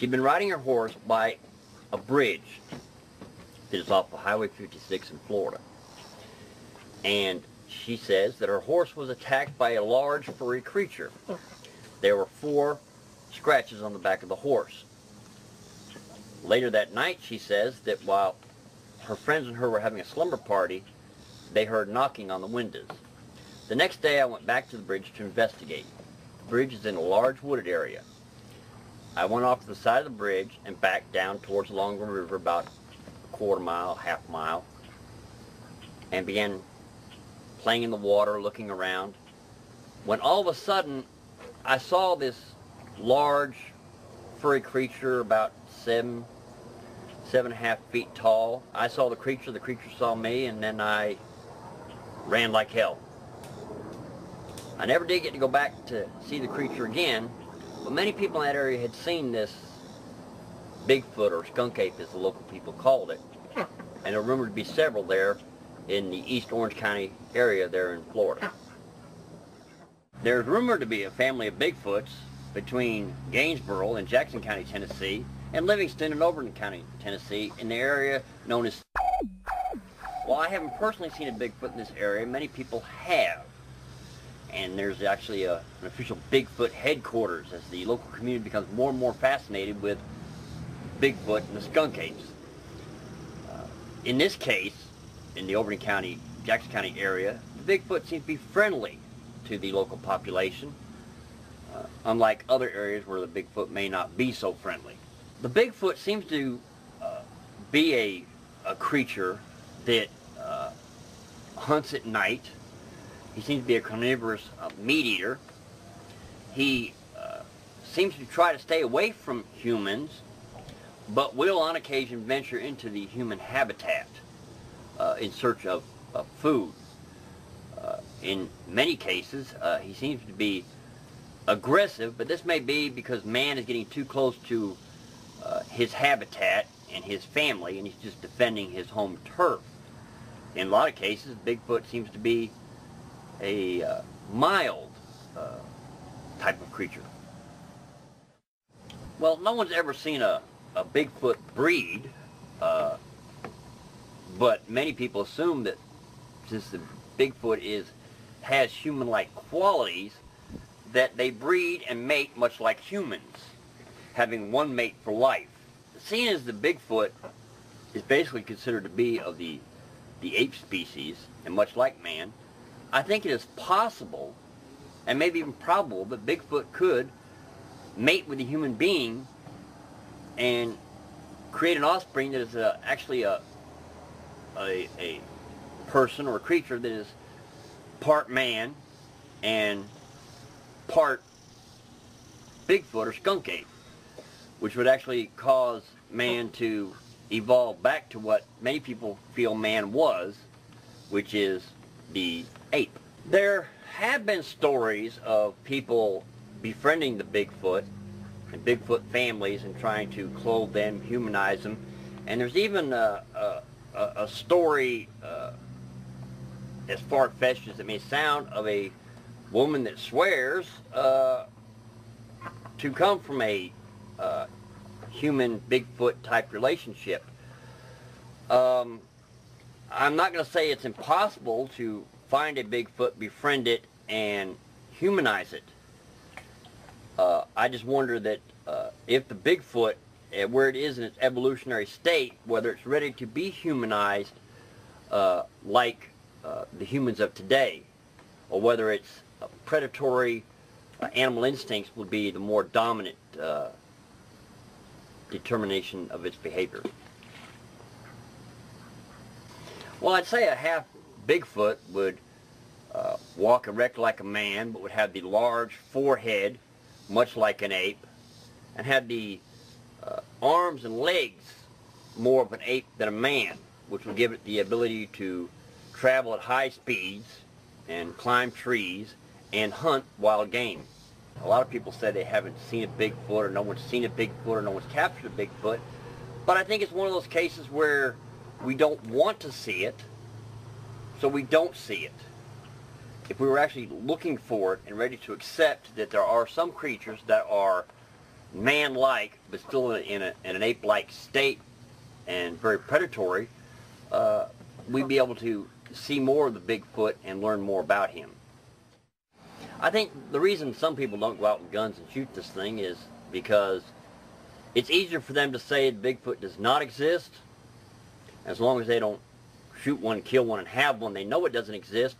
She'd been riding her horse by a bridge that is off of Highway 56 in Florida. And she says that her horse was attacked by a large furry creature. There were 4 scratches on the back of the horse. Later that night, she says that while her friends and her were having a slumber party, they heard knocking on the windows. The next day, I went back to the bridge to investigate. The bridge is in a large wooded area. I went off to the side of the bridge and back down towards the Long River about a quarter mile, half mile, and began playing in the water, looking around, when all of a sudden I saw this large furry creature about 7.5 feet tall. I saw the creature saw me, and then I ran like hell. I never did get to go back to see the creature again, but many people in that area had seen this Bigfoot, or skunk ape as the local people called it, and there were rumored to be several there in the East Orange County area there in Florida. There's rumored to be a family of Bigfoots between Gainesboro in Jackson County, Tennessee, and Livingston in Overton County, Tennessee, in the area known as... While I haven't personally seen a Bigfoot in this area, many people have. And there's actually an official Bigfoot headquarters as the local community becomes more and more fascinated with Bigfoot and the skunk apes. In this case, in the Overton County, Jackson County area, the Bigfoot seems to be friendly to the local population, unlike other areas where the Bigfoot may not be so friendly. The Bigfoot seems to be a creature that hunts at night. He seems to be a carnivorous meat eater. He seems to try to stay away from humans, but will on occasion venture into the human habitat in search of food. In many cases, he seems to be aggressive, but this may be because man is getting too close to his habitat and his family, and he's just defending his home turf. In a lot of cases, Bigfoot seems to be a mild type of creature. Well, no one's ever seen a Bigfoot breed, but many people assume that since the Bigfoot has human-like qualities, that they breed and mate much like humans, having one mate for life. Seeing as the Bigfoot is basically considered to be of the ape species, and much like man, I think it is possible, and maybe even probable, that Bigfoot could mate with a human being and create an offspring that is actually a person or a creature that is part man and part Bigfoot or skunk ape, which would actually cause man to evolve back to what many people feel man was, which is the ape. There have been stories of people befriending the Bigfoot and Bigfoot families and trying to clothe them, humanize them, and there's even a story, as far-fetched as it may sound, of a woman that swears to come from a human Bigfoot type relationship. I'm not going to say it's impossible to find a Bigfoot, befriend it, and humanize it. I just wonder that if the Bigfoot, where it is in its evolutionary state, whether it's ready to be humanized like the humans of today, or whether its predatory animal instincts would be the more dominant determination of its behavior. Well, I'd say a half Bigfoot would walk erect like a man, but would have the large forehead, much like an ape, and have the arms and legs more of an ape than a man, which would give it the ability to travel at high speeds and climb trees and hunt wild game. A lot of people say they haven't seen a Bigfoot, or no one's seen a Bigfoot, or no one's captured a Bigfoot, but I think it's one of those cases where we don't want to see it, so we don't see it. If we were actually looking for it and ready to accept that there are some creatures that are man-like, but still in an ape-like state and very predatory, we'd be able to see more of the Bigfoot and learn more about him. I think the reason some people don't go out with guns and shoot this thing is because it's easier for them to say Bigfoot does not exist. As long as they don't shoot one, kill one, and have one, they know it doesn't exist.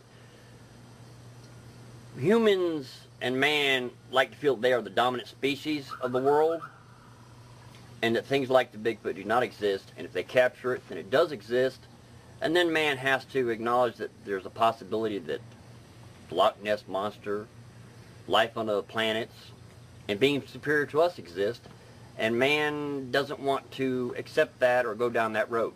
Humans and man like to feel that they are the dominant species of the world, and that things like the Bigfoot do not exist, and if they capture it, then it does exist, and then man has to acknowledge that there's a possibility that the Loch Ness Monster, life on other planets, and beings superior to us exist, and man doesn't want to accept that or go down that road.